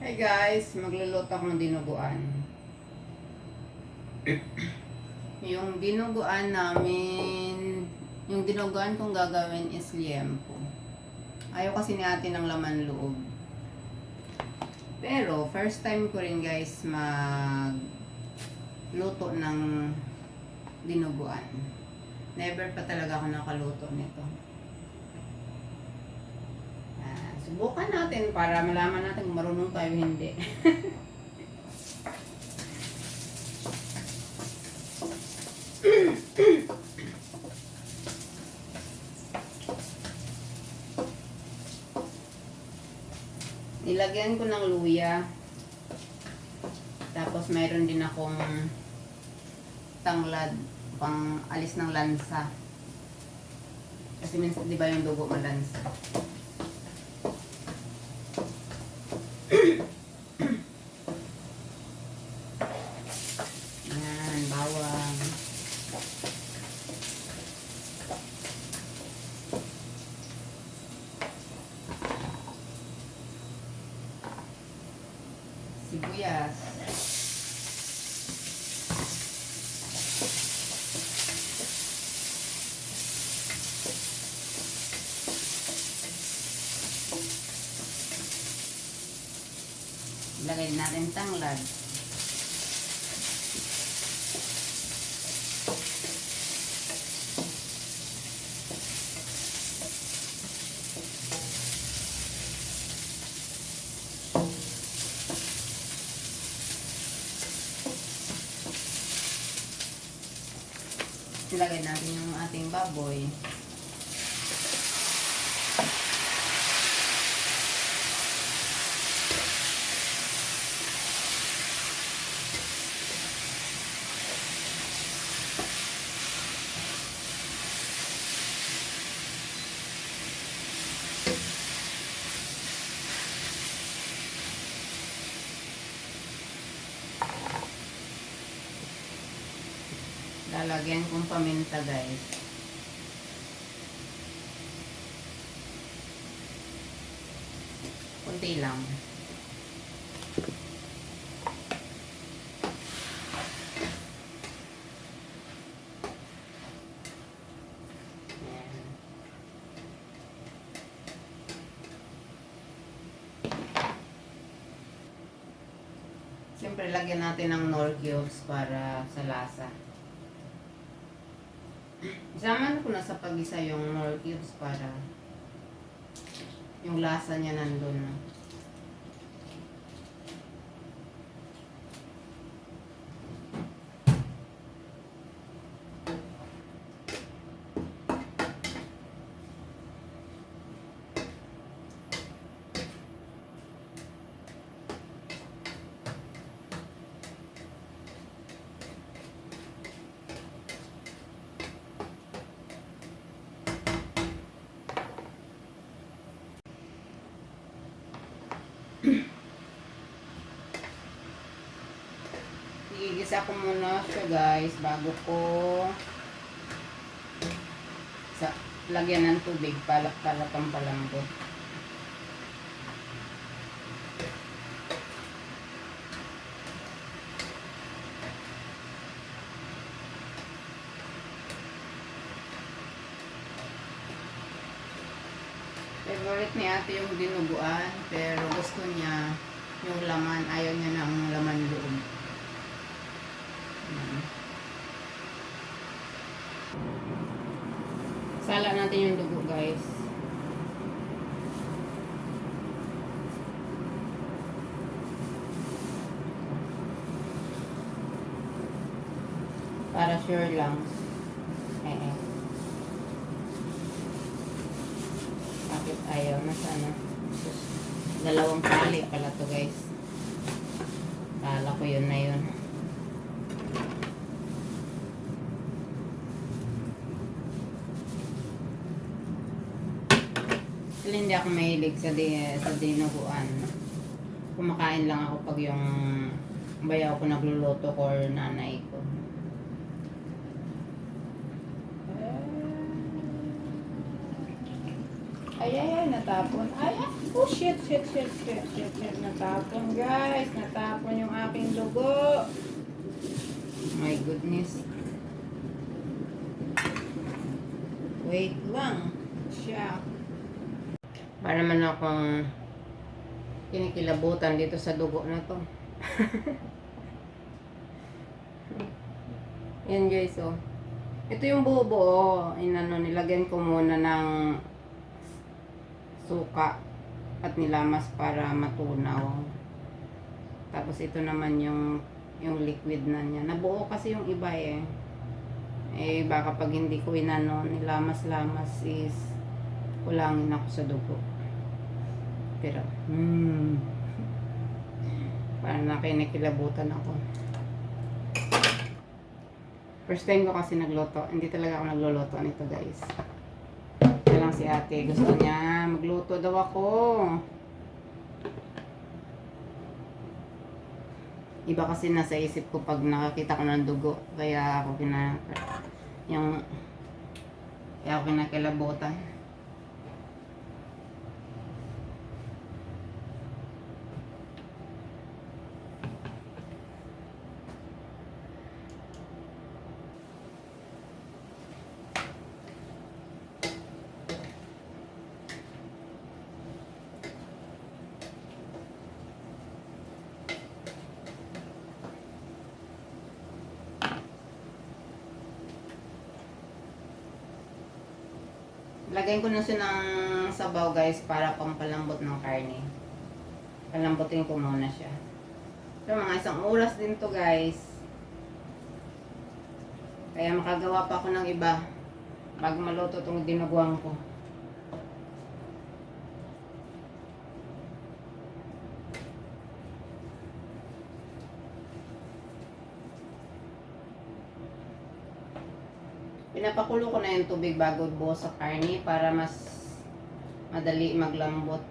Hi guys, magluluto ako ng dinuguan. Yung dinuguan namin, yung dinuguan kong gagawin is liempo. Ayaw kasi ni ate ng laman loob. Pero first time ko rin guys magluto ng dinuguan. Never pa talaga ako nakaluto nito. Subukan natin para malaman natin kung marunong tayo hindi. Nilagyan ko ng luya. Tapos mayroon din akong tanglad pang alis ng lansa. Kasi minsan 'di ba yung dugo malansa. Yan, bawang. Sibuyas. Lagay natin tanglad. Ilagay natin yung ating baboy. Lalagyan kong paminta guys. Kunti lang. Siyempre lagyan natin ng Knorr cubes para sa lasa. Isama ko na sa pag-isa yung Knorr cubes para yung lasa niya nandun. Igigisa ko muna siya guys bago ko lagyan ng tubig para pang palambot. Favorite ni ate yung dinuguan pero gusto niya yung laman, ayaw niya ng laman loob. Sala natin yung dugo guys. Para sure lang. Bakit ayaw na sana? Dalawang tali pala to guys. Kala ko yun na yun. Hindi ako mahilig sa dinuguan. Kumakain lang ako pag yung bayaw ko nagluluto ko or nanay ko. Ay, natapon. Ay, push! shit, shit, shit, shit, shit, shit. Natapon guys. Natapon yung aking dugo. My goodness. Wait lang. Siya. Para naman akong kinikilabutan dito sa dugo na to. Yan guys, oh. Ito yung buo-buo. Inano, nilagyan ko muna ng suka at nilamas para matunaw. Tapos ito naman yung liquid na niya. Nabuo kasi yung iba eh. Eh baka pag hindi ko inano, nilamas-lamas is kulangin ako sa dugo. Pero, parang nakinikilabutan ako. First time ko kasi nagluto. Hindi talaga ako nagluluto nito guys. Kaya lang si ate. Gusto niya magluto daw ako. Iba kasi nasa isip ko pag nakakita ko ng dugo. Kaya ako kinakilabutan. Lagyan ko na siya ng sabaw guys para pampalambot ng karne. Palambutin ko muna siya. Pero mga 1 oras din to guys. Kaya makagawa pa ako ng iba bago maluto itong dinuguan ko. Pinapakulo ko na yung tubig bago buo sa karne para mas madali maglambot.